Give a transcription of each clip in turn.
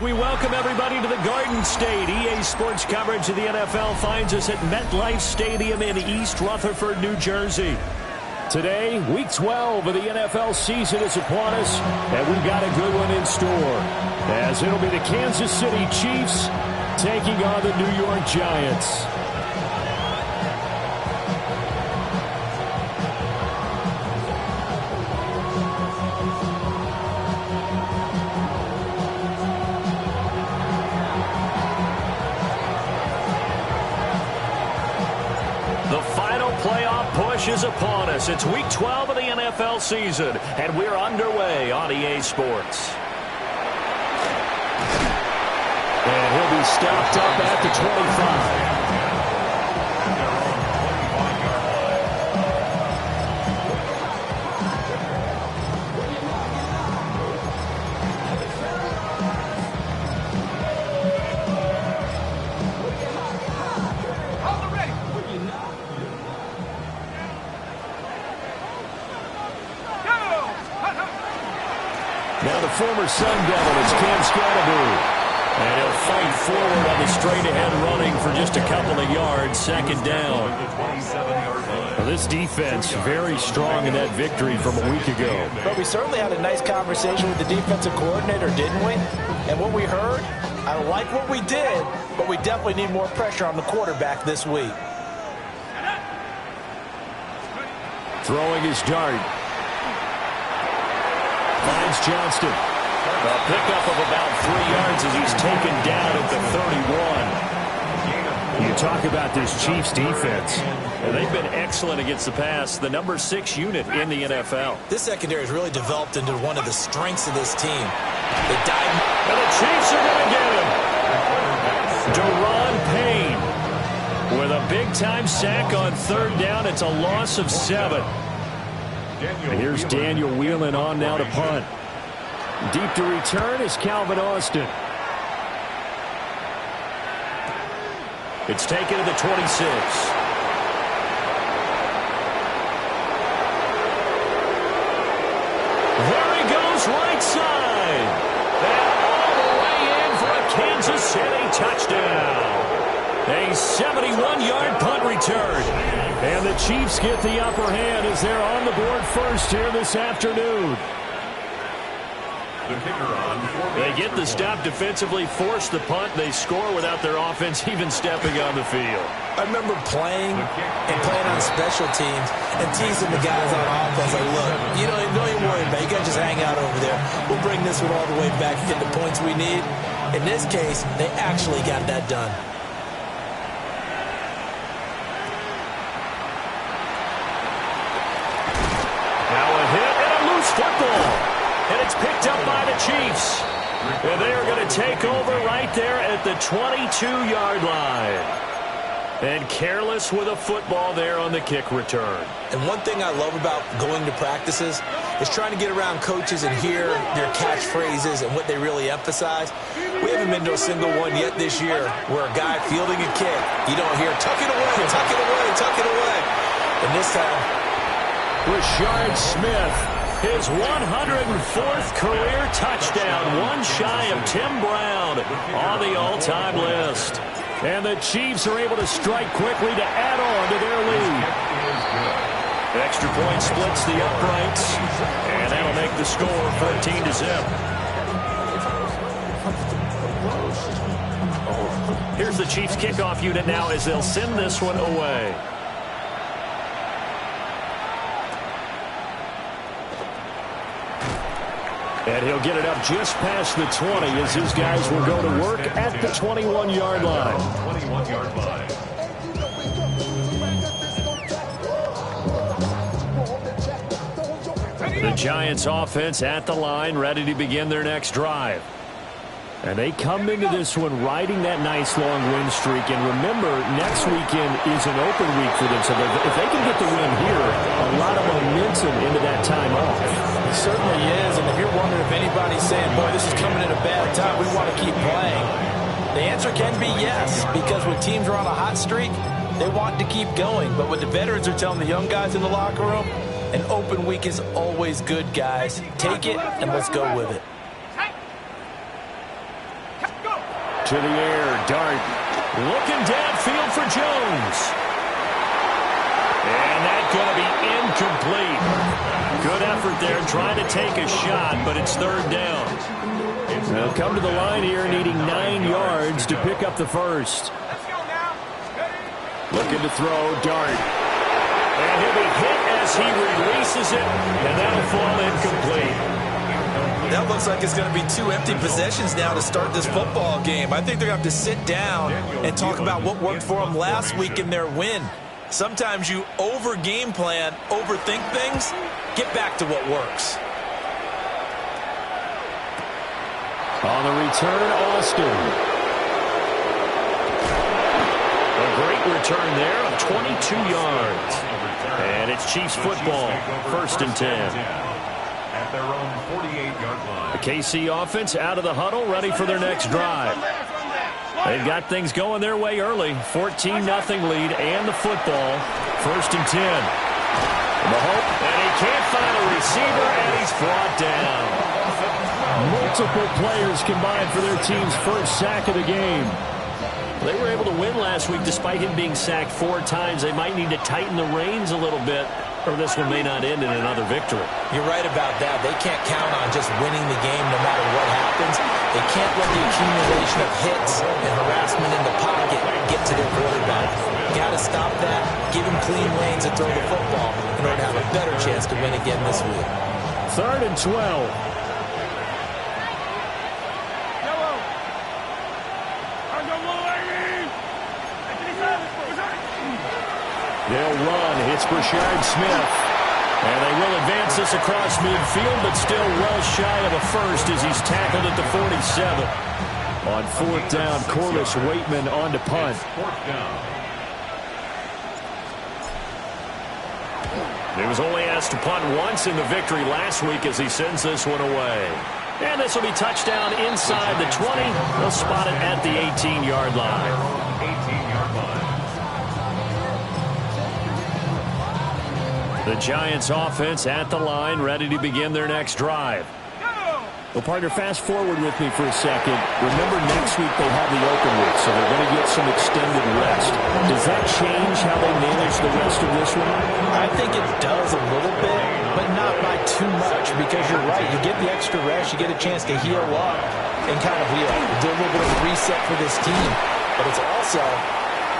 We welcome everybody to the Garden State. EA Sports coverage of the NFL finds us at MetLife Stadium in East Rutherford, New Jersey. Today, Week 12 of the NFL season is upon us, and we've got a good one in store, as it'll be the Kansas City Chiefs taking on the New York Giants. Is upon us. It's Week 12 of the NFL season, and we're underway on EA Sports. And he'll be stopped up at the 25. Now the former Sun Devil is Cam Scatterbury. And he'll fight forward on the straight-ahead running for just a couple of yards, second down. Well, this defense very strong in that victory from a week ago. But we certainly had a nice conversation with the defensive coordinator, didn't we? And what we heard, I like what we did, but we definitely need more pressure on the quarterback this week. Throwing his dart. Finds Johnston. A pickup of about 3 yards as he's taken down at the 31. You talk about this Chiefs defense. They've been excellent against the pass. The number 6 unit in the NFL. This secondary has really developed into one of the strengths of this team. They dive. And the Chiefs are going to get him. Daron Payne with a big-time sack on third down. It's a loss of 7. Here's Daniel Whelan on now to punt. Deep to return is Calvin Austin. It's taken to the 26. There he goes, right side. And all the way in for a Kansas City touchdown. A 71-yard punt return. And the Chiefs get the upper hand as they're on the board first here this afternoon. They get the stop defensively, force the punt. They score without their offense even stepping on the field. I remember playing on special teams and teasing the guys on offense. Like, look, don't even worry about it. You guys just hang out over there. We'll bring this one all the way back to get the points we need. In this case, they actually got that done. Football, and it's picked up by the Chiefs. And they are going to take over right there at the 22-yard line. And careless with a football there on the kick return. And one thing I love about going to practices is trying to get around coaches and hear their catchphrases and what they really emphasize. We haven't been to a single one yet this year where a guy fielding a kick, you don't hear, tuck it away, tuck it away, tuck it away. And this time, Rashard Smith. His 104th career touchdown, one shy of Tim Brown on the all-time list. And the Chiefs are able to strike quickly to add on to their lead. Extra point splits the uprights, and that'll make the score 14-0. Here's the Chiefs kickoff unit now as they'll send this one away. And he'll get it up just past the 20 as his guys will go to work at the 21-yard line. The Giants offense at the line, ready to begin their next drive. And they come into this one riding that nice long win streak. And remember, next weekend is an open week for them. So if they can get the win here, a lot of momentum into that time off. It certainly is. And if you're wondering if anybody's saying, boy, this is coming at a bad time, we want to keep playing, the answer can be yes. Because when teams are on a hot streak, they want to keep going. But what the veterans are telling the young guys in the locker room, an open week is always good, guys. Take it and let's go with it. To the air, Dart. Looking downfield for Jones. And that's going to be incomplete. Good effort there trying to take a shot, but it's third down. They'll come to the line here needing 9 yards to pick up the first. Looking to throw, Dart. And he'll be hit as he releases it, and that'll fall incomplete. That looks like it's going to be 2 empty possessions now to start this football game. I think they're going to have to sit down and talk about what worked for them last week in their win. Sometimes you over-game plan, overthink things, get back to what works. On the return, Austin. A great return there of 22 yards. And it's Chiefs football, 1st and 10. At their own 48-yard line. The KC offense out of the huddle, ready for their next drive. They've got things going their way early. 14-0 lead and the football. 1st and 10. Mahomes, and he can't find a receiver, and he's brought down. Multiple players combined for their team's first sack of the game. They were able to win last week despite him being sacked 4 times. They might need to tighten the reins a little bit, or this one may not end in another victory. You're right about that. They can't count on just winning the game no matter what happens. They can't let the accumulation of hits and harassment in the pocket get to their quarterback. Got to stop that, give him clean lanes and throw the football in order to have a better chance to win again this week. 3rd and 12. They'll run. It's Brashard Smith. And they will advance this across midfield, but still well shy of a first as he's tackled at the 47. On 4th down, Corliss Waitman on to punt. He was only asked to punt once in the victory last week as he sends this one away. And this will be touchdown inside the 20. They'll spot it at the 18-yard line. 18-yard line. The Giants offense at the line, ready to begin their next drive. Well, partner, fast forward with me for a second. Remember, next week they have the open week, so they're going to get some extended rest. Does that change how they manage the rest of this one? I think it does a little bit, but not by too much, because you're right. You get the extra rest, you get a chance to heal up and kind of do a little bit of a reset for this team. But it's also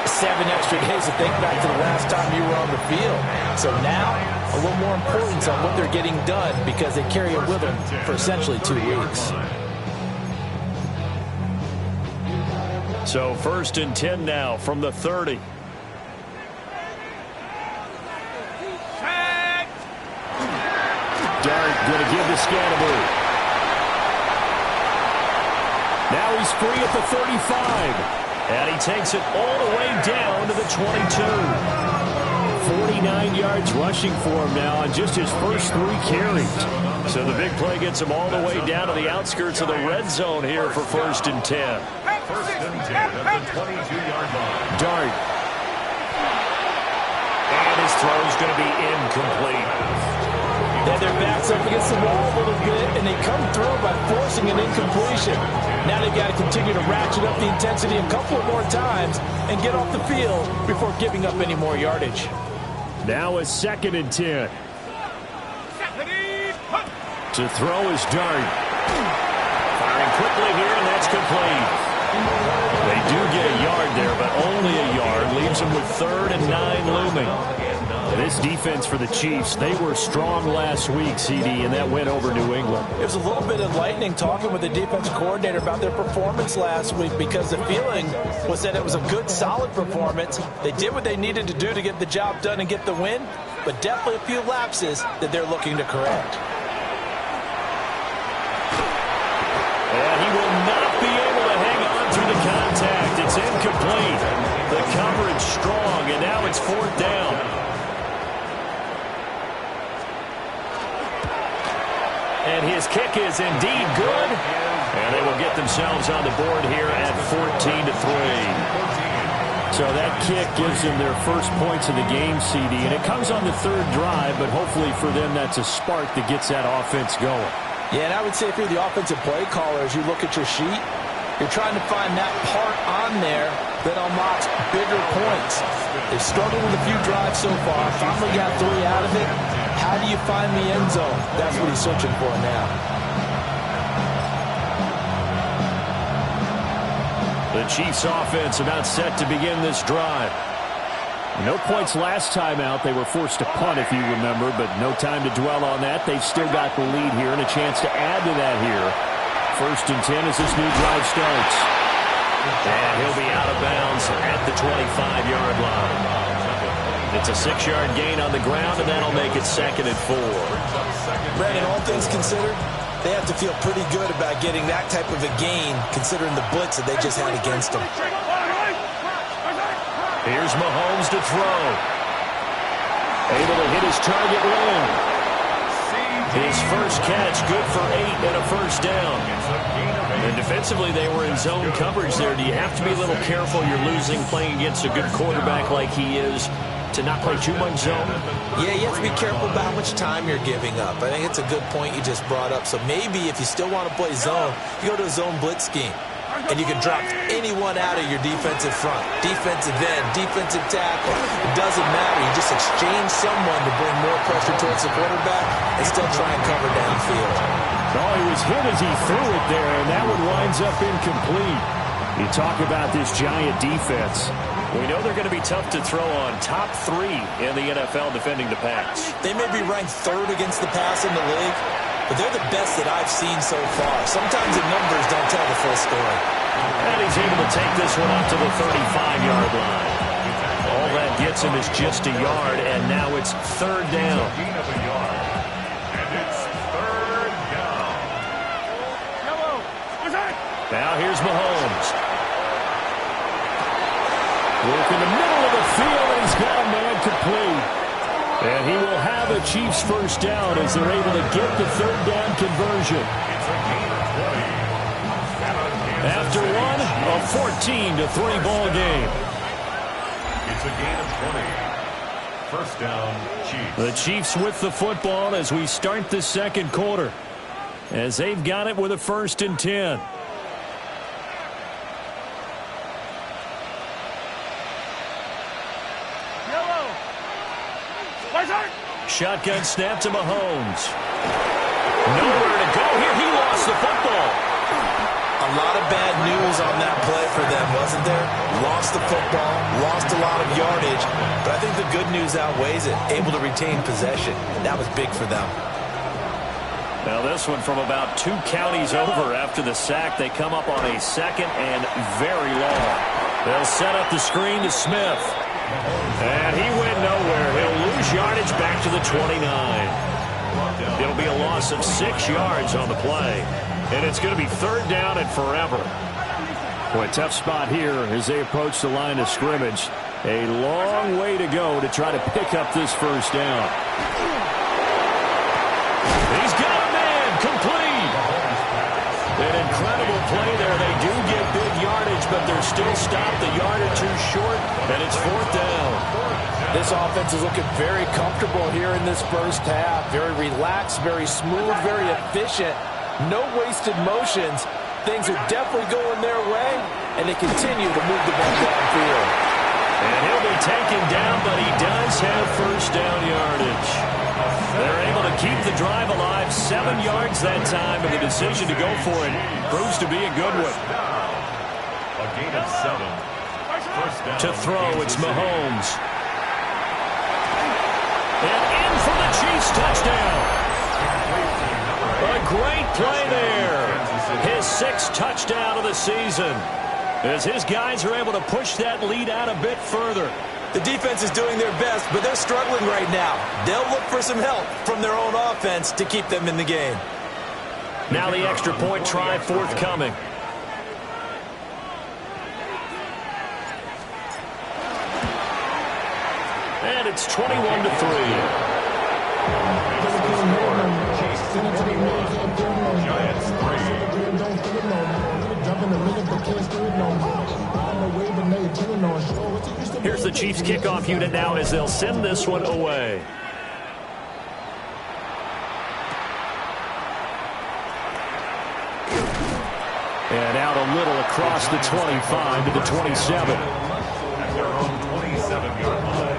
7 extra days to think back to the last time you were on the field. So now, a little more importance on what they're getting done because they carry it with them for essentially 2 weeks. So 1st and 10 now from the 30. Dart going to give to Scannaboo. Now he's free at the 35. And he takes it all the way down to the 22. 49 yards rushing for him now on just his first 3 carries. So the big play gets him all the way down to the outskirts of the red zone here for 1st and 10. 1st and 10 at the 22-yard line. Dart. And his throw's going to be incomplete. Then their backs up against the wall a little bit, and they come through by forcing an incompletion. Now they've got to continue to ratchet up the intensity a couple of more times and get off the field before giving up any more yardage. Now a 2nd and 10. To throw is Dart. Firing quickly here, and that's complete. They do get a yard there, but only a yard. Leaves them with 3rd and 9 looming. This defense for the Chiefs, they were strong last week, CD, and that went over New England. It was a little bit enlightening talking with the defense coordinator about their performance last week because the feeling was that it was a good, solid performance. They did what they needed to do to get the job done and get the win, but definitely a few lapses that they're looking to correct. And he will not be able to hang on through the contact. It's incomplete. The coverage strong, and now it's 4th down. And his kick is indeed good. And they will get themselves on the board here at 14-3. So that kick gives them their first points of the game, CD. And it comes on the 3rd drive, but hopefully for them that's a spark that gets that offense going. Yeah, and I would say if you're the offensive play caller, as you look at your sheet, You're trying to find that part on there that unlocks bigger points. They've struggled with a few drives so far. Finally got 3 out of it. How do you find the end zone? That's what he's searching for now. The Chiefs offense about set to begin this drive. No points last time out. They were forced to punt, if you remember, but no time to dwell on that. They've still got the lead here and a chance to add to that here. 1st and 10 as this new drive starts. And he'll be out of bounds at the 25-yard line. It's a 6-yard gain on the ground, and that'll make it 2nd and 4. Brandon, all things considered, they have to feel pretty good about getting that type of a gain, considering the blitz that they just had against them. Here's Mahomes to throw. Able to hit his target long. His first catch, good for 8 and a first down. And defensively, they were in zone coverage there. Do you have to be a little careful? You're losing playing against a good quarterback like he is to not play too much zone? Yeah, you have to be careful about how much time you're giving up. I think it's a good point you just brought up. So maybe if you still want to play zone, you go to a zone blitz scheme. And you can drop anyone out of your defensive front. Defensive end, defensive tackle. It doesn't matter. You just exchange someone to bring more pressure towards the quarterback and still try and cover downfield. Oh, he was hit as he threw it there, and that one winds up incomplete. You talk about this giant defense. We know they're going to be tough to throw on. Top 3 in the NFL defending the pass. They may be ranked 3rd against the pass in the league, but they're the best that I've seen so far. Sometimes the numbers don't tell the full story. And he's able to take this one up to the 35-yard line. All that gets him is just a yard, and now it's 3rd down. And it's 3rd down. Now here's Mahomes. Work in the middle of the field, and he's got a man complete. And he will have a Chiefs first down as they're able to get the 3rd down conversion. After one, a 14-3 ball game. It's a gain of 20. First down, Chiefs. The Chiefs with the football as we start the 2nd quarter. As they've got it with a 1st and 10. Shotgun snap to Mahomes. Nowhere to go here. He lost the football. A lot of bad news on that play for them, wasn't there? Lost the football, lost a lot of yardage, but I think the good news outweighs it. Able to retain possession, and that was big for them. Now this one from about 2 counties over after the sack. They come up on a 2nd and very long. They'll set up the screen to Smith. And he went nowhere. He'll lose yardage back to the 29. It'll be a loss of 6 yards on the play. And it's going to be 3rd down and forever. Boy, tough spot here as they approach the line of scrimmage. A long way to go to try to pick up this first down. He's got a man complete. An incredible play there. They do get big yardage, but they're still stopped a yard or 2 short, and it's 4th down. This offense is looking very comfortable here in this first half. Very relaxed, very smooth, very efficient. No wasted motions. Things are definitely going their way, and they continue to move the ball downfield. And he'll be taken down, but he does have first down yardage. They're able to keep the drive alive. 7 yards that time, and the decision to go for it proves to be a good one. A gain of 7. First down. To throw, it's Mahomes. And in for the Chiefs touchdown. A great play there. His 6th touchdown of the season. As his guys are able to push that lead out a bit further. The defense is doing their best, but they're struggling right now. They'll look for some help from their own offense to keep them in the game. Now the extra point try forthcoming. And it's 21-3. Giants 3. Here's the Chiefs kickoff unit now as they'll send this one away. And out a little across the 25 to the 27. At their own 27-yard line.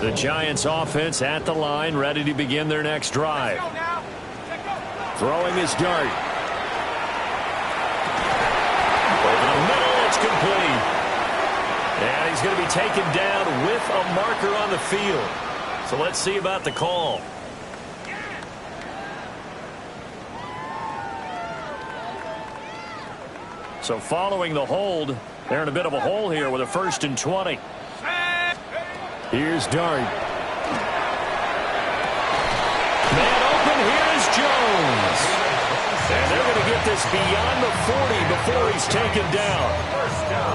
The Giants offense at the line, ready to begin their next drive. Throwing his dart. Over the middle, it's complete. And he's going to be taken down with a marker on the field. So let's see about the call. So following the hold, they're in a bit of a hole here with a 1st and 20. Here's Dart. Man open, here's Jones. And they're going to get this beyond the 40 before he's taken down.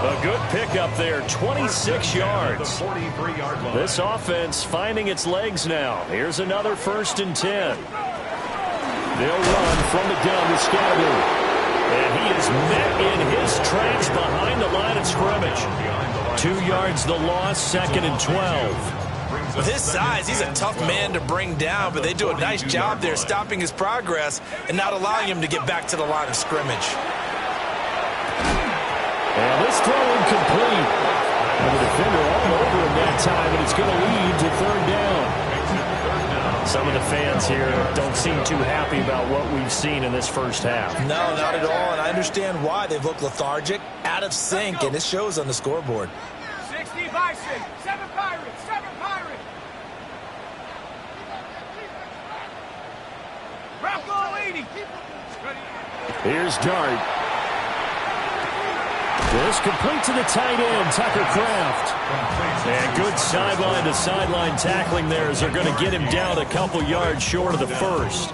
A good pickup there, 26 yards. This offense finding its legs now. Here's another 1st and 10. They'll run from the gun with Scatterby. And he is met in his tracks behind the line of scrimmage. 2 yards the loss, 2nd and 12. With his size, he's a tough man to bring down, but they do a nice job there stopping his progress and not allowing him to get back to the line of scrimmage. And this throw incomplete. And the defender all over him that time, and it's going to lead to 3rd down. Some of the fans here don't seem too happy about what we've seen in this first half. No, not at all, and I understand why. They've looked lethargic, out of sync, and it shows on the scoreboard. 60 Bison, 7 Pirates, 7 Pirates. Bronco 80. Here's Dart. This complete to the tight end, Tucker Kraft. And good sideline-to-sideline tackling there as they're going to get him down a couple yards short of the 1st.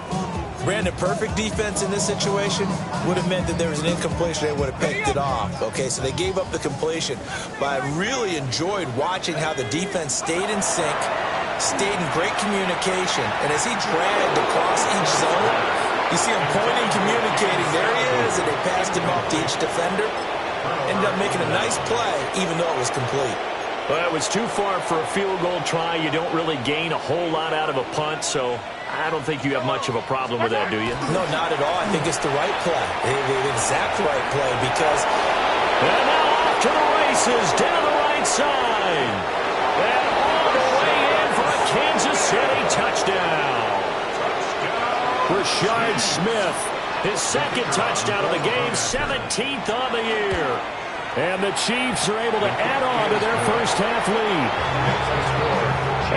Brandon, perfect defense in this situation would have meant that there was an incompletion. They would have picked it off. Okay, so they gave up the completion. But I really enjoyed watching how the defense stayed in sync, stayed in great communication. And as he dragged across each zone, you see him pointing, communicating. There he is, and they passed him off to each defender. Ended up making a nice play, even though it was complete. Well, it was too far for a field goal try. You don't really gain a whole lot out of a punt, so I don't think you have much of a problem with that, do you? No, not at all. I think it's the right play, the exact right play, because... And now off to the races, down the right side. And all the way in for a Kansas City touchdown. Rashard Smith, his 2nd touchdown of the game, 17th on the year. And the Chiefs are able to add on to their first half lead.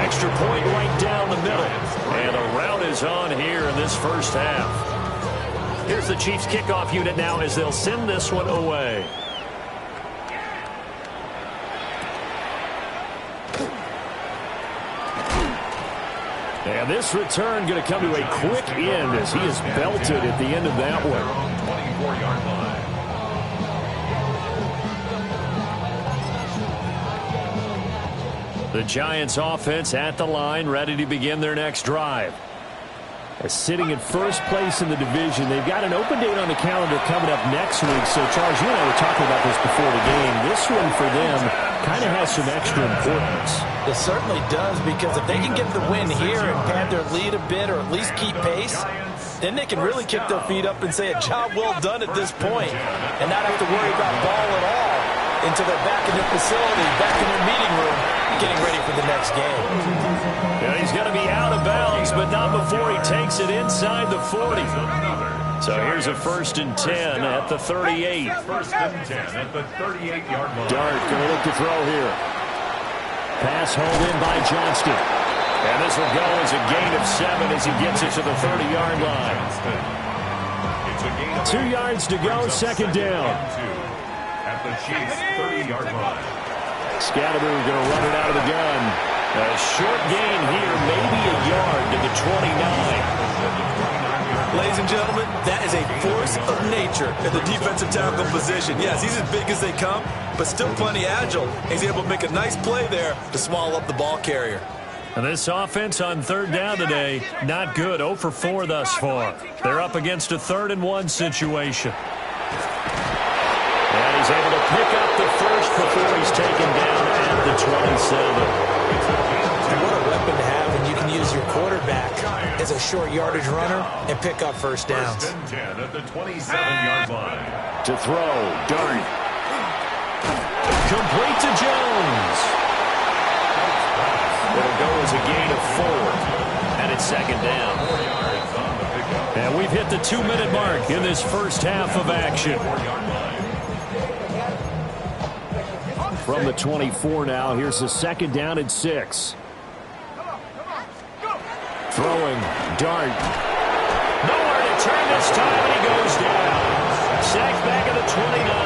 Extra point right down the middle. And a rout is on here in this first half. Here's the Chiefs kickoff unit now as they'll send this one away. And this return going to come to a quick end as he is belted at the end of that one. 24-yard line. The Giants offense at the line, ready to begin their next drive. Sitting in first place in the division, they've got an open date on the calendar coming up next week. So, Charles, you and I were talking about this before the game. This one for them kind of has some extra importance. It certainly does, because if they can get the win here and pad their lead a bit or at least keep pace, then they can really kick their feet up and say a job well done at this point and not have to worry about ball at all until they're back in their facility, back in their meeting room, getting ready for the next game. Yeah, he's going to be out of bounds, but not before he takes it inside the 40. So here's a 1st and 10 at the 38. 1st and 10 at the 38-yard line. Dart going to look to throw here. Pass hauled in by Johnston. And this will go as a gain of 7 as he gets it to the 30-yard line. 2 yards to go, 2nd down. At the Chiefs' 30-yard line. Scatterby going to run it out of the gun. A short gain here, maybe a yard to the 29. Ladies and gentlemen, that is a force of nature in the defensive tackle position. Yes, he's as big as they come, but still plenty agile. He's able to make a nice play there to swallow up the ball carrier. And this offense on 3rd down today, not good. 0 for 4 thus far. They're up against a 3rd and 1 situation. And he's able to pick up the first before he's taken down at the 27. What a weapon to have when you can use your quarterback as a short yardage runner and pick up first downs. First and 10 at the 27-yard line. To throw, Dart. Complete to Jones. It'll go as a gain of 4. And it's second down. 4 yards on the pickup. And we've hit the 2-minute mark in this first half of action. 4-yard line. From the 24 now, here's the second down and 6. Throwing, Dart. Nowhere to turn this time, and he goes down. Sacked back at the 29.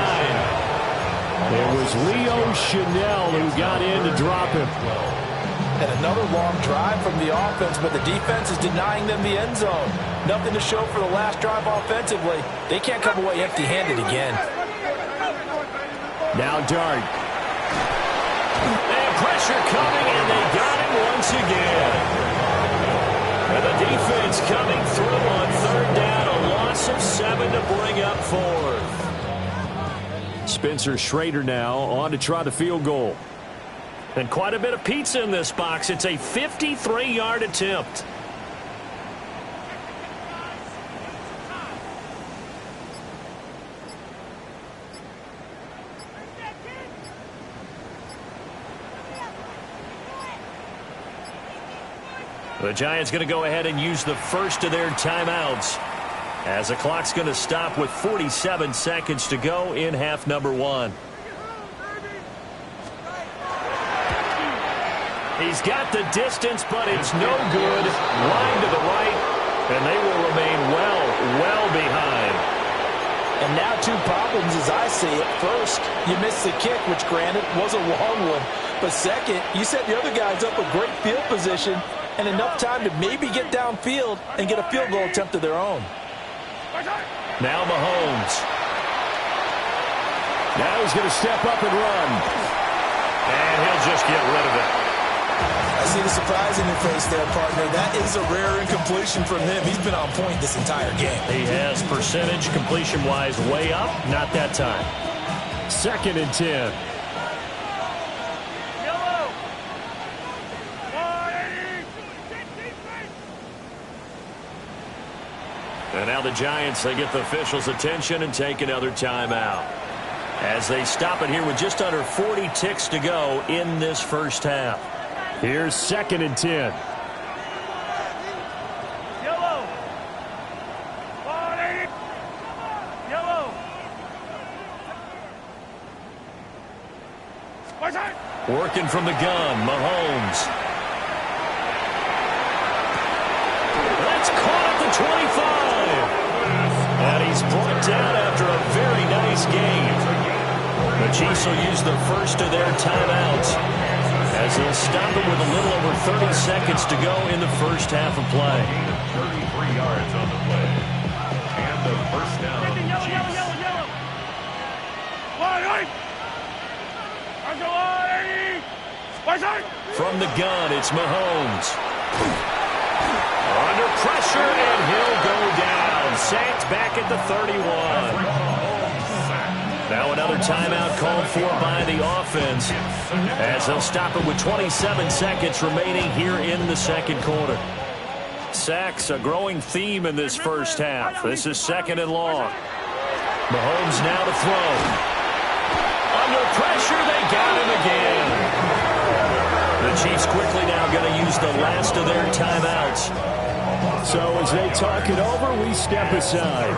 It was Leo Chanel who got in to drop him. And another long drive from the offense, but the defense is denying them the end zone. Nothing to show for the last drive offensively. They can't come away empty-handed again. Now Dart. And pressure coming, and they got him once again. And the defense coming through on third down, a loss of 7 to bring up 4th. Spencer Schrader now on to try the field goal. And quite a bit of pizza in this box. It's a 53-yard attempt. The Giants going to go ahead and use the first of their timeouts, as the clock's going to stop with 47 seconds to go in half number 1. He's got the distance, but it's no good. Line to the right, and they will remain well behind. And now 2 problems as I see it. First, you missed the kick, which granted was a long one. But second, you set the other guys up with great field position and enough time to maybe get downfield and get a field goal attempt of their own. Now Mahomes. Now he's going to step up and run. And he'll just get rid of it. I see the surprise in your face there, partner. That is a rare incompletion from him. He's been on point this entire game. He has percentage completion-wise way up. Not that time. Second and 10. And now the Giants, they get the officials' attention and take another timeout, as they stop it here with just under 40 ticks to go in this first half. Here's second and 10. Yellow. Yellow. Working from the gun, Mahomes. That's caught at the 25. And he's brought down after a very nice game. The Chiefs will use the first of their timeouts, as they'll stop it with a little over 30 seconds to go in the first half of play. 33 yards on the play. And the first down, Chiefs. From the gun, it's Mahomes. Under pressure, and he'll go down. Sacked back at the 31. Now another timeout called for by the offense, as they'll stop it with 27 seconds remaining here in the second quarter. Sacks, a growing theme in this first half. This is second and long. Mahomes now to throw. Under pressure, they got him again. The Chiefs quickly now going to use the last of their timeouts. So as they talk it over, we step aside.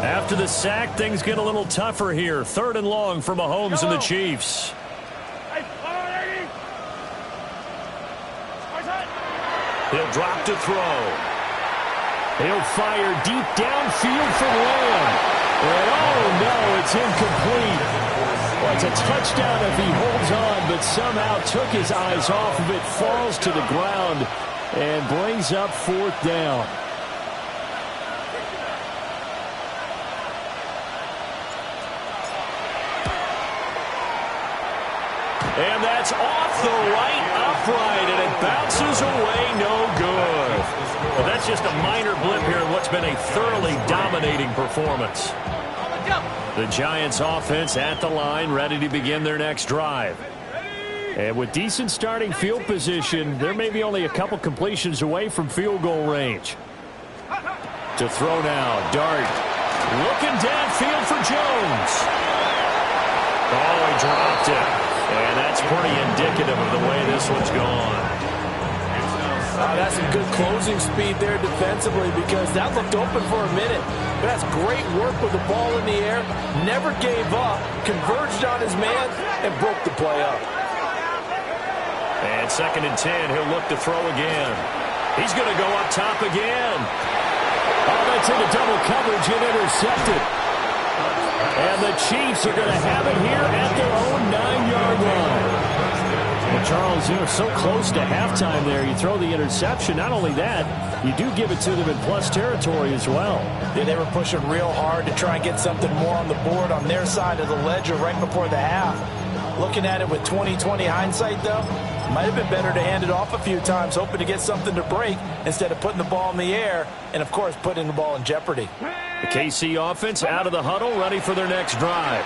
After the sack, things get a little tougher here. Third and long for Mahomes and the Chiefs. He'll drop to throw. He'll fire deep downfield for Lamb. And oh no, it's incomplete. Well, it's a touchdown if he holds on, but somehow took his eyes off of it, falls to the ground, and brings up fourth down. And that's off the right upright, and it bounces away, no good. Well, that's just a minor blip here in what's been a thoroughly dominating performance. The Giants offense at the line, ready to begin their next drive. And with decent starting field position, they're maybe only a couple completions away from field goal range. To throw now, Dart. Looking downfield for Jones. Oh, he dropped it. And that's pretty indicative of the way this one's gone. That's some good closing speed there defensively, because that looked open for a minute. But that's great work with the ball in the air. Never gave up, converged on his man, and broke the play up. And 2nd and 10, he'll look to throw again. He's going to go up top again. Oh, that's into double coverage and intercepted. And the Chiefs are going to have it here at their own 9-yard line. Well, Charles, you're so close to halftime there. You throw the interception. Not only that, you do give it to them in plus territory as well. Yeah, they were pushing real hard to try and get something more on the board on their side of the ledger right before the half. Looking at it with 20/20 hindsight, though, might have been better to hand it off a few times, hoping to get something to break instead of putting the ball in the air and, of course, putting the ball in jeopardy. The KC offense out of the huddle, ready for their next drive.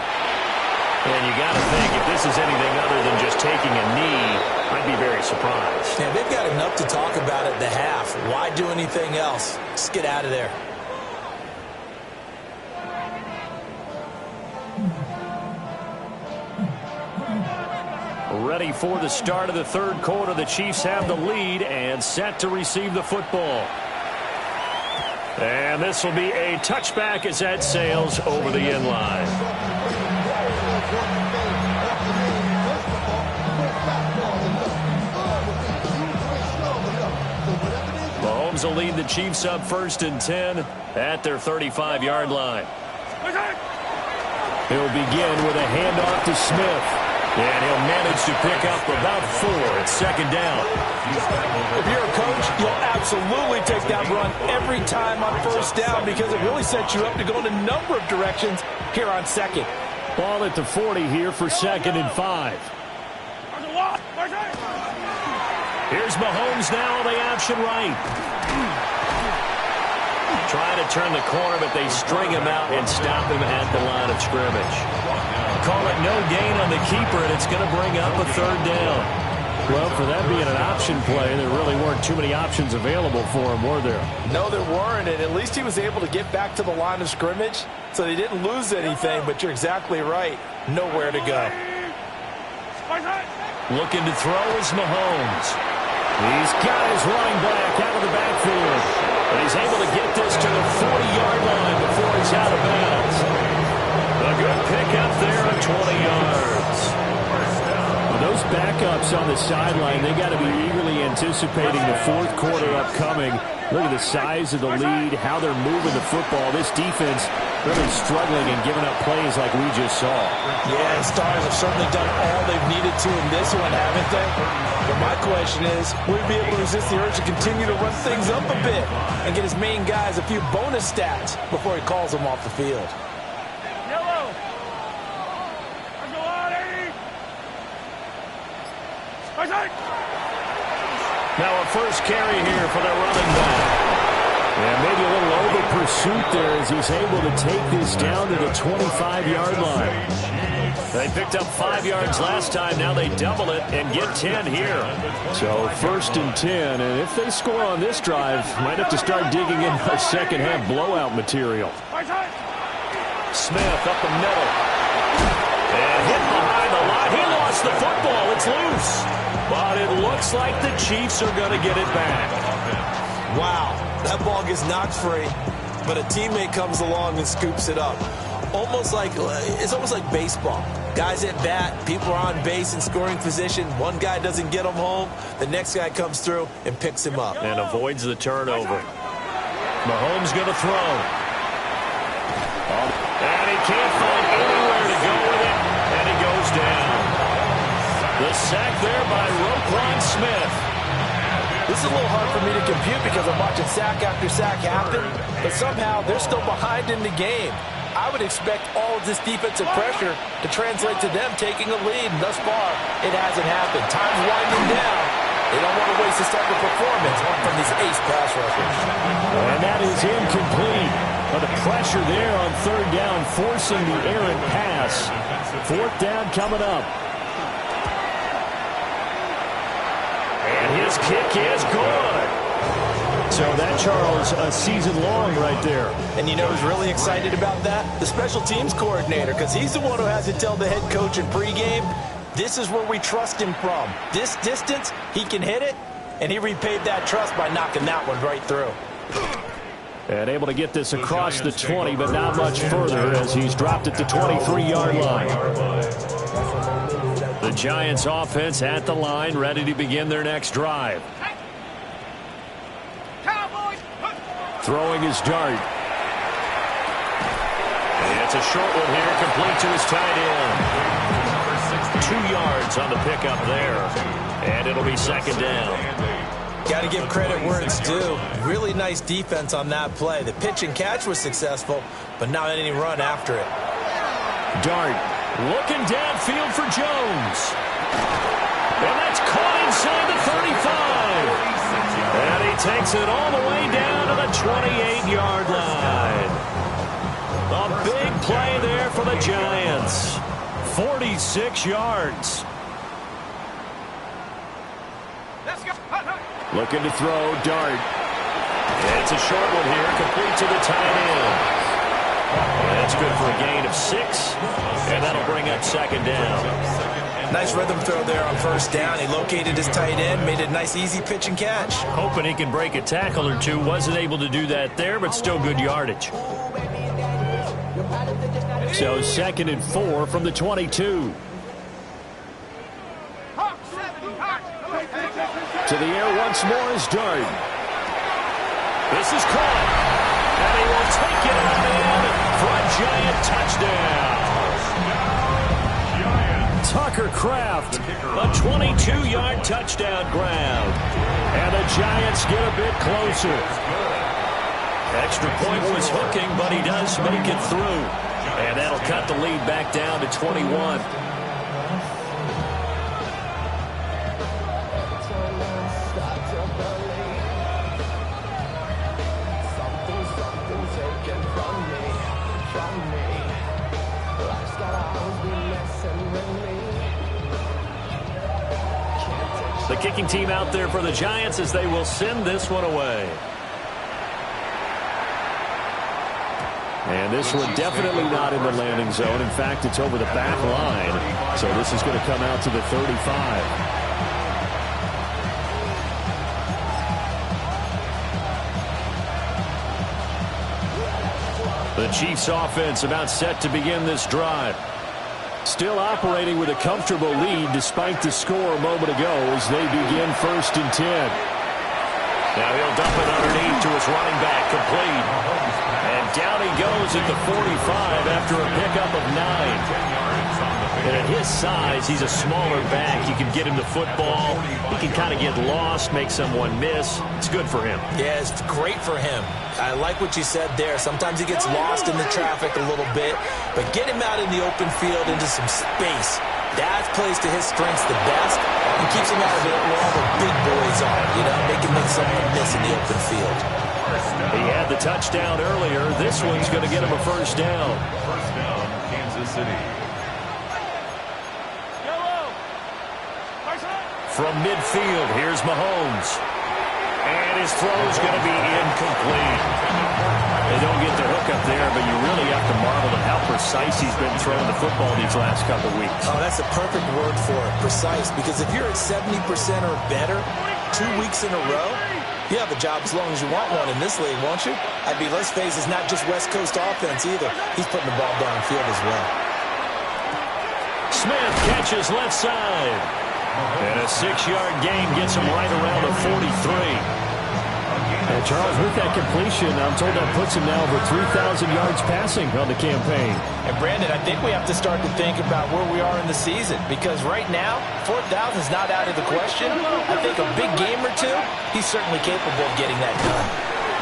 And you got to think, if this is anything other than just taking a knee, I'd be very surprised. Yeah, they've got enough to talk about at the half. Why do anything else? Just get out of there. Ready for the start of the 3rd quarter. The Chiefs have the lead and set to receive the football. And this will be a touchback as that sails over the end line. Mahomes will lead the Chiefs up 1st and 10 at their 35-yard line. He'll begin with a handoff to Smith. And he'll manage to pick up about 4 at 2nd down. If you're a coach, you'll absolutely take that run every time on 1st down, because it really sets you up to go in a number of directions here on 2nd. Ball at the 40 here for 2nd and 5. Here's Mahomes now on the option right. Trying to turn the corner, but they string him out and stop him at the line of scrimmage. Call it no gain on the keeper, and it's going to bring up a 3rd down. Well, for that being an option play, there really weren't too many options available for him, were there? No, there weren't, and at least he was able to get back to the line of scrimmage, so they didn't lose anything, but you're exactly right. Nowhere to go. Looking to throw is Mahomes. He's got his running back out of the backfield. And he's able to get this to the 40-yard line before he's out of bounds. A good pickup there at 20 yards. Well, those backups on the sideline, they got to be eagerly anticipating the 4th quarter upcoming. Look at the size of the lead, how they're moving the football. This defense really struggling and giving up plays like we just saw. Yeah, the Stars have certainly done all they've needed to in this one, haven't they? But my question is, will he be able to resist the urge to continue to run things up a bit and get his main guys a few bonus stats before he calls them off the field? Yellow. Now a first carry here for the running back. And maybe a little over pursuit there as he's able to take this down to the 25-yard line. They picked up 5 yards last time. Now they double it and get 10 here. So 1st and 10. And if they score on this drive, might have to start digging in our second-half blowout material. Smith up the middle. And hit behind the line. He lost the football. It's loose. But it looks like the Chiefs are going to get it back. Wow, that ball gets knocked free, but a teammate comes along and scoops it up. It's almost like baseball. Guys at bat, people are on base in scoring position. One guy doesn't get him home. The next guy comes through and picks him up. And avoids the turnover. Mahomes going to throw. And he can't find anywhere to go with it. And he goes down. The sack there by Roquan Smith. This is a little hard for me to compute because I'm watching sack after sack happen, but somehow they're still behind in the game. I would expect all of this defensive pressure to translate to them taking a lead, and thus far, it hasn't happened. Time's winding down, They don't want to waste this type of performance from these ace pass rushers. And that is incomplete. But the pressure there on third down, forcing the errant pass. Fourth down coming up. And his kick is good. So that, Charles, a season long right there. And you know who's really excited about that? The special teams coordinator, because he's the one who has to tell the head coach in pregame, this is where we trust him from. This distance, he can hit it, and he repaid that trust by knocking that one right through. And able to get this across the 20, but not much further as he's dropped it to 23-yard line. The Giants offense at the line, ready to begin their next drive. Throwing his dart. And it's a short one here, complete to his tight end. 2 yards on the pickup there. And it'll be second down. Got to give credit where it's due. Really nice defense on that play. The pitch and catch was successful, but not any run after it. Dart looking downfield for Jones. And that's caught inside the 35. And he takes it all the way down to the 28-yard line. A big play there for the Giants. 46 yards. Looking to throw, Dart. It's a short one here, complete to the tight end. That's good for a gain of 6, and that'll bring up second down. Nice rhythm throw there on first down. He located his tight end, made a nice easy pitch and catch. Hoping he can break a tackle or two. Wasn't able to do that there, but still good yardage. So 2nd and 4 from the 22. To the air once more is Dart. This is caught. And he will take it on in for a Giant touchdown. Tucker Kraft, a 22-yard touchdown grab. And the Giants get a bit closer. Extra point was hooking, but he does make it through. And that'll cut the lead back down to 21. The kicking team out there for the Giants as they will send this one away. And this one definitely not in the landing zone. In fact, it's over the back line. So this is going to come out to the 35. The Chiefs offense about set to begin this drive. Still operating with a comfortable lead despite the score a moment ago as they begin 1st and 10. Now he'll dump it underneath to his running back, complete. And down he goes at the 45 after a pickup of 9. And at his size, he's a smaller back. You can get him the football. He can kind of get lost, make someone miss. It's good for him. Yeah, it's great for him. I like what you said there. Sometimes he gets lost in the traffic a little bit, but get him out in the open field into some space. That plays to his strengths the best and keeps him out of it where all the big boys are, make him make someone miss in the open field. He had the touchdown earlier. This one's going to get him a first down. First down, Kansas City. From midfield, here's Mahomes. And his throw's going to be incomplete. They don't get the hook up there, but you really have to marvel at how precise he's been throwing the football these last couple of weeks. Oh, that's a perfect word for it, precise, because if you're at 70% or better 2 weeks in a row, you have a job as long as you want one in this league, won't you? I mean, let's face it, it's not just West Coast offense either. He's putting the ball downfield as well. Smith catches left side. And a 6-yard gain gets him right around the 43. And Charles, with that completion, I'm told that puts him now over 3,000 yards passing on the campaign. And Brandon, I think we have to start to think about where we are in the season, because right now, 4,000 is not out of the question. I think a big game or two, he's certainly capable of getting that done.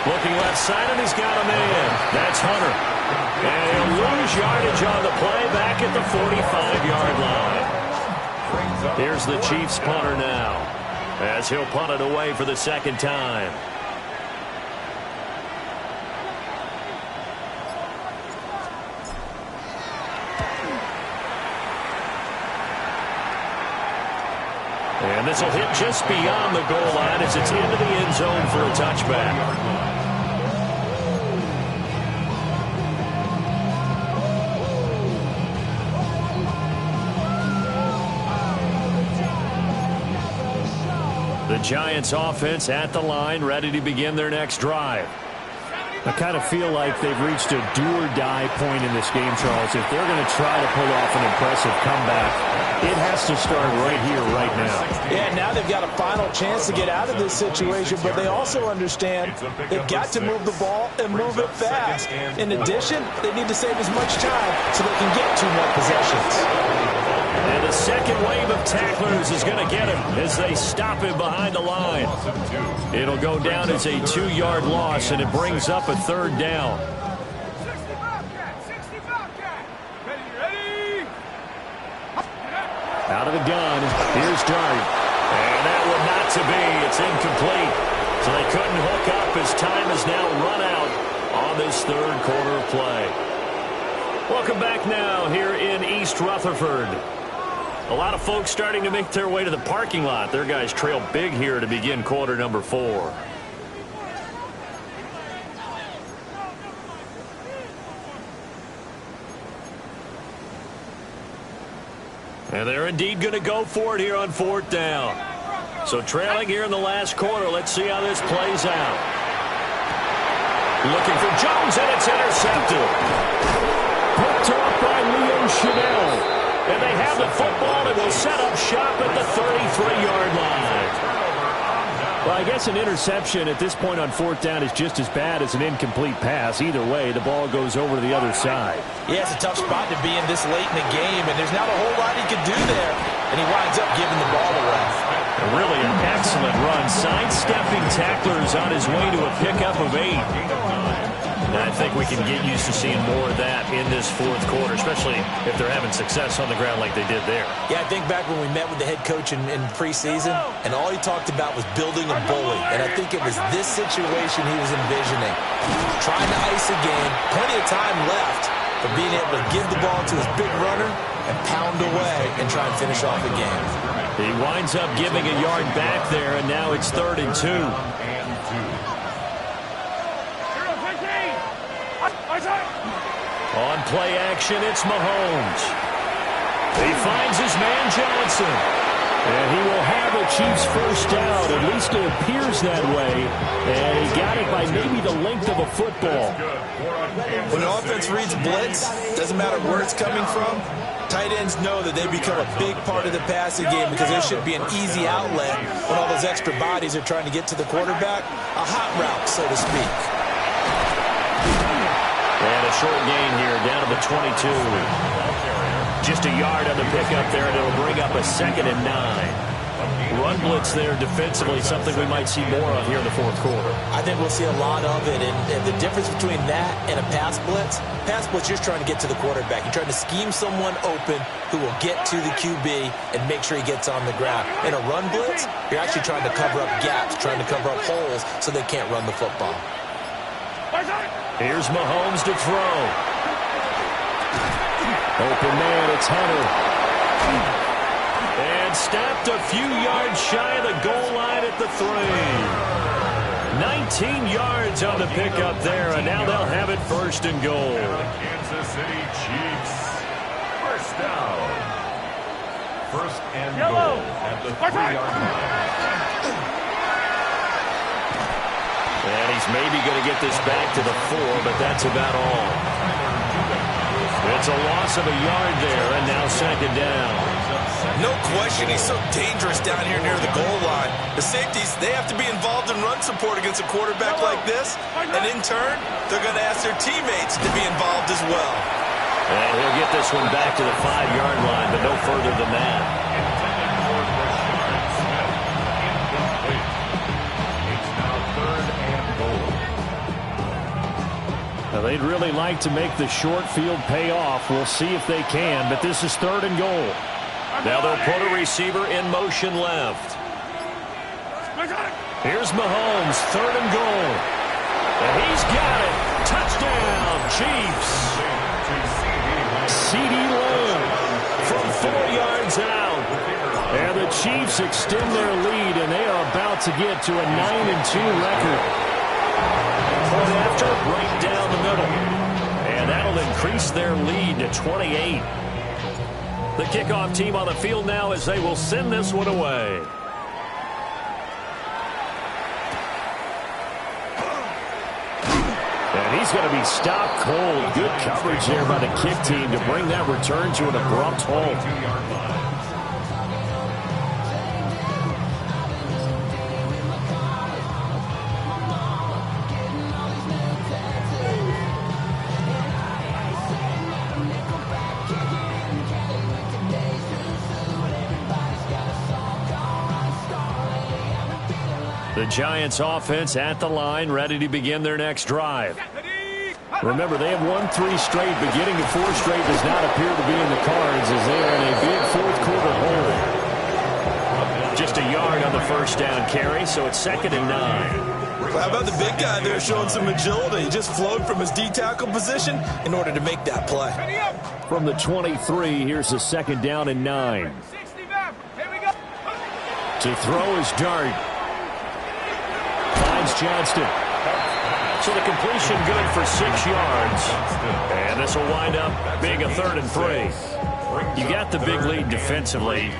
Looking left side, and he's got him in. That's Hunter. And he'll lose yardage on the play back at the 45-yard line. Here's the Chiefs punter now. as he'll punt it away for the second time. And this will hit just beyond the goal line as it's into the end zone for a touchback. The Giants offense at the line, ready to begin their next drive. I kind of feel like they've reached a do-or-die point in this game, Charles. If they're going to try to pull off an impressive comeback, it has to start right here, right now. Yeah, now they've got a final chance to get out of this situation, but they also understand they've got to move the ball and move it fast. In addition, they need to save as much time so they can get 2 more possessions. And the second wave of tacklers is going to get him as they stop him behind the line. It'll go down as a 2-yard loss, and it brings up a 3rd down. 65 cat. Ready. Out of the gun, here's Dart. And that one not to be. It's incomplete. So they couldn't hook up as time is now run out on this 3rd quarter of play. Welcome back now here in East Rutherford. A lot of folks starting to make their way to the parking lot. Their guys trail big here to begin quarter number 4. And they're indeed going to go for it here on 4th down. So trailing here in the last quarter. Let's see how this plays out. Looking for Jones, and it's intercepted. Picked off by Leo Chanel. And they have the football and will set up shop at the 33-yard line. Well, I guess an interception at this point on 4th down is just as bad as an incomplete pass. Either way, the ball goes over to the other side. Yeah, it's a tough spot to be in this late in the game, and there's not a whole lot he can do there. And he winds up giving the ball away. Really an excellent run. Sidestepping tacklers on his way to a pickup of 8. And I think we can get used to seeing more of that in this 4th quarter, especially if they're having success on the ground like they did there. Yeah, I think back when we met with the head coach in preseason, and all he talked about was building a bully. And I think it was this situation he was envisioning. Trying to ice a game, plenty of time left, but being able to give the ball to his big runner and pound away and try and finish off the game. He winds up giving a yard back there, and now it's 3rd and 2. On play action, it's Mahomes. He finds his man Johnson. And he will have a Chiefs first down. At least it appears that way. And he got it by maybe the length of a football. When an offense reads blitz, doesn't matter where it's coming from, tight ends know that they become a big part of the passing game because there should be an easy outlet when all those extra bodies are trying to get to the quarterback. A hot route, so to speak. And a short gain here, down to the 22. Just a yard on the pickup there, and it'll bring up a 2nd and 9. Run blitz there defensively, something we might see more of here in the 4th quarter. I think we'll see a lot of it, and the difference between that and a pass blitz, you're trying to get to the quarterback. You're trying to scheme someone open who will get to the QB and make sure he gets on the ground. In a run blitz, you're actually trying to cover up gaps, trying to cover up holes so they can't run the football. Here's Mahomes to throw. Open man, it's Hunter. And stopped a few yards shy of the goal line at the 3. 19 yards on the pickup there, and now they'll have it 1st and goal. Kansas City Chiefs. First down. 1st and goal at the 3-yard line. And he's maybe going to get this back to the 4, but that's about all. It's a loss of a yard there, and now 2nd down. No question, he's so dangerous down here near the goal line. The safeties, they have to be involved in run support against a quarterback like this, and in turn, they're going to ask their teammates to be involved as well. And he'll get this one back to the 5-yard line, but no further than that. Now, they'd really like to make the short field pay off. We'll see if they can, but this is 3rd and goal. Now they'll put a receiver in motion left. Here's Mahomes, 3rd and goal. And he's got it. Touchdown, Chiefs. C.D. Lamb from 4 yards out. And the Chiefs extend their lead, and they are about to get to a 9-2 record. Point after, right down the middle. And that'll increase their lead to 28. The kickoff team on the field now as they will send this one away. And he's going to be stopped cold. Good coverage there by the kick team to bring that return to an abrupt halt. The Giants offense at the line, ready to begin their next drive. Remember, they have won 3 straight, but getting to 4 straight does not appear to be in the cards as they are in a big fourth-quarter hole. Just a yard on the first down carry, so it's 2nd and 9. How about the big guy there showing some agility? He just flowed from his D-tackle position in order to make that play. From the 23, here's a 2nd down and 9. To throw is Dart. Finds Johnston. So the completion good for 6 yards. And this will wind up being a 3rd and 3. You got the big lead defensively.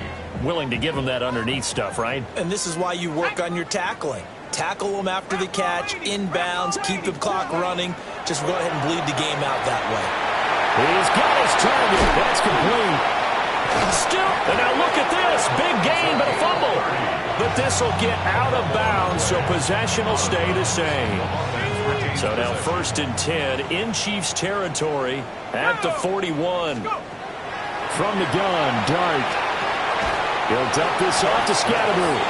Willing to give them that underneath stuff, right? And this is why you work on your tackling. Tackle them after the catch, inbounds, keep the clock running. Just go ahead and bleed the game out that way. He's got his target. That's complete. Still, and now look at this. Big gain, but a fumble. But this will get out of bounds, so possession will stay the same. So now 1st and 10 in Chiefs territory at the 41. From the gun, Dart. He'll dump this off to Scatterbrain.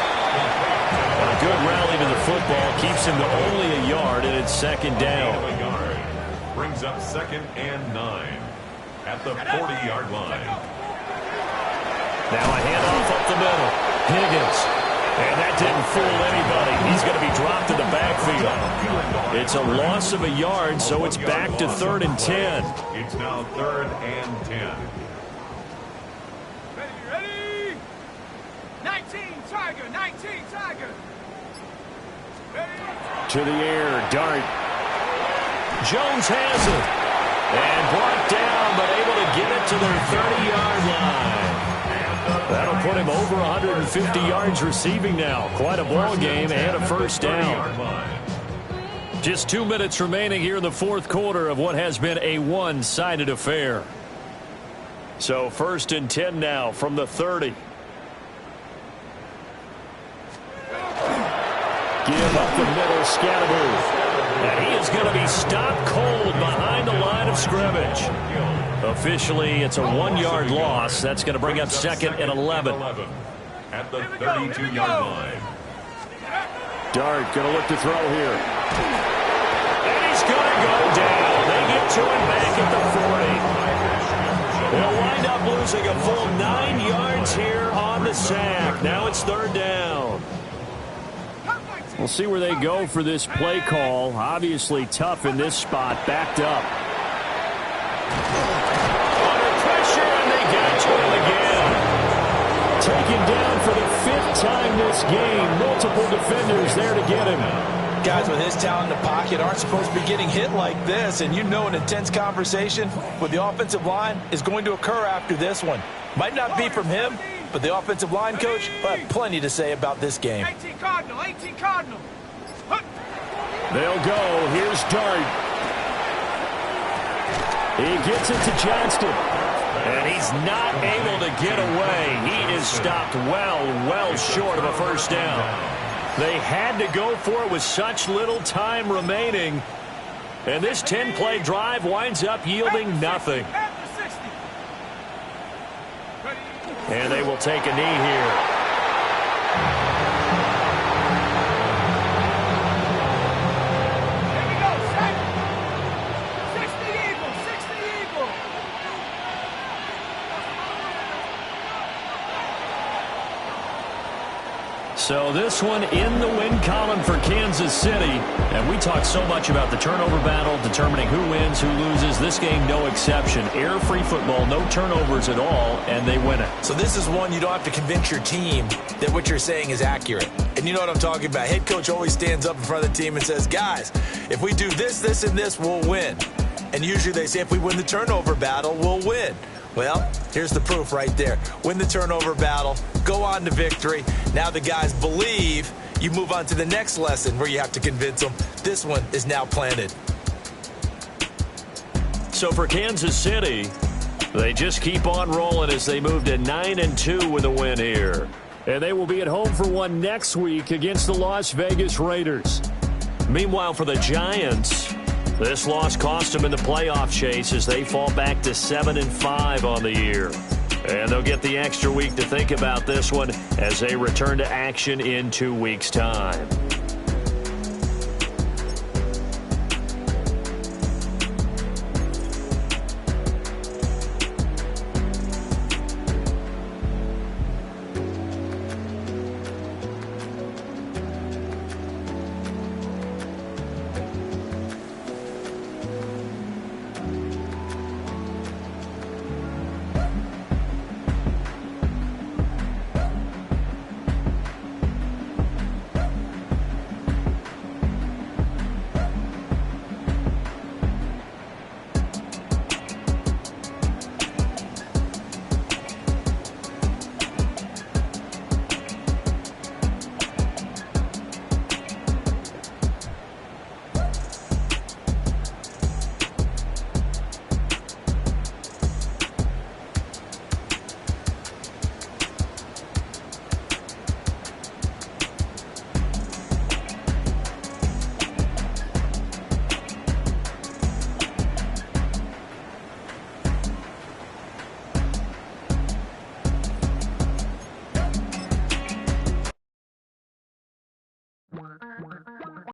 A good rally to the football keeps him to only a yard, and it's 2nd down. Brings up 2nd and 9 at the 40-yard line. Now a handoff up the middle. Higgins. And that didn't fool anybody. He's going to be dropped in the backfield. It's a loss of a yard, so it's back to 3rd and 10. It's now 3rd and 10. Ready? 19, Tiger, 19, Tiger. Ready? To the air, Dart. Jones has it. And brought down, but able to get it to their 30-yard line. That'll put him over 150 yards receiving now. Quite a ball game and a 1st down. Just 2 minutes remaining here in the 4th quarter of what has been a one-sided affair. So 1st and 10 now from the 30. Give up the middle, Scatterbrain. And he is going to be stopped cold behind the line of scrimmage. Officially, it's a 1-yard loss. That's going to bring up 2nd and 11. At the 32-yard line. Dart going to look to throw here. And he's going to go down. They get to him back at the 40. They'll wind up losing a full 9 yards here on the sack. Now it's 3rd down. We'll see where they go for this play call. Obviously tough in this spot. Backed up. Under pressure, and they get to him again. Taken down for the 5th time this game. Multiple defenders there to get him. Guys with his talent in the pocket aren't supposed to be getting hit like this, and you know an intense conversation with the offensive line is going to occur after this one. Might not be from him, but the offensive line coach will have plenty to say about this game. 18 Cardinal, 18 Cardinal. They'll go. Here's Dart. He gets it to Johnston. And he's not able to get away. He is stopped well short of a 1st down. They had to go for it with such little time remaining. And this 10-play drive winds up yielding nothing. And they will take a knee here. Here we go, set. 60 Eagle, 60 Eagle. So this one in the win column for Kansas City. And we talk so much about the turnover battle, determining who wins, who loses. This game, no exception. Air-free football, no turnovers at all, and they win it. So this is one you don't have to convince your team that what you're saying is accurate. And you know what I'm talking about. Head coach always stands up in front of the team and says, guys, if we do this, this, and this, we'll win. And usually they say if we win the turnover battle, we'll win. Well, here's the proof right there. Win the turnover battle, go on to victory. Now the guys believe. You move on to the next lesson where you have to convince them. This one is now planted. So for Kansas City, they just keep on rolling as they move to 9-2 with a win here. And they will be at home for one next week against the Las Vegas Raiders. Meanwhile, for the Giants, this loss cost them in the playoff chase as they fall back to 7-5 on the year. And they'll get the extra week to think about this one as they return to action in 2 weeks' time.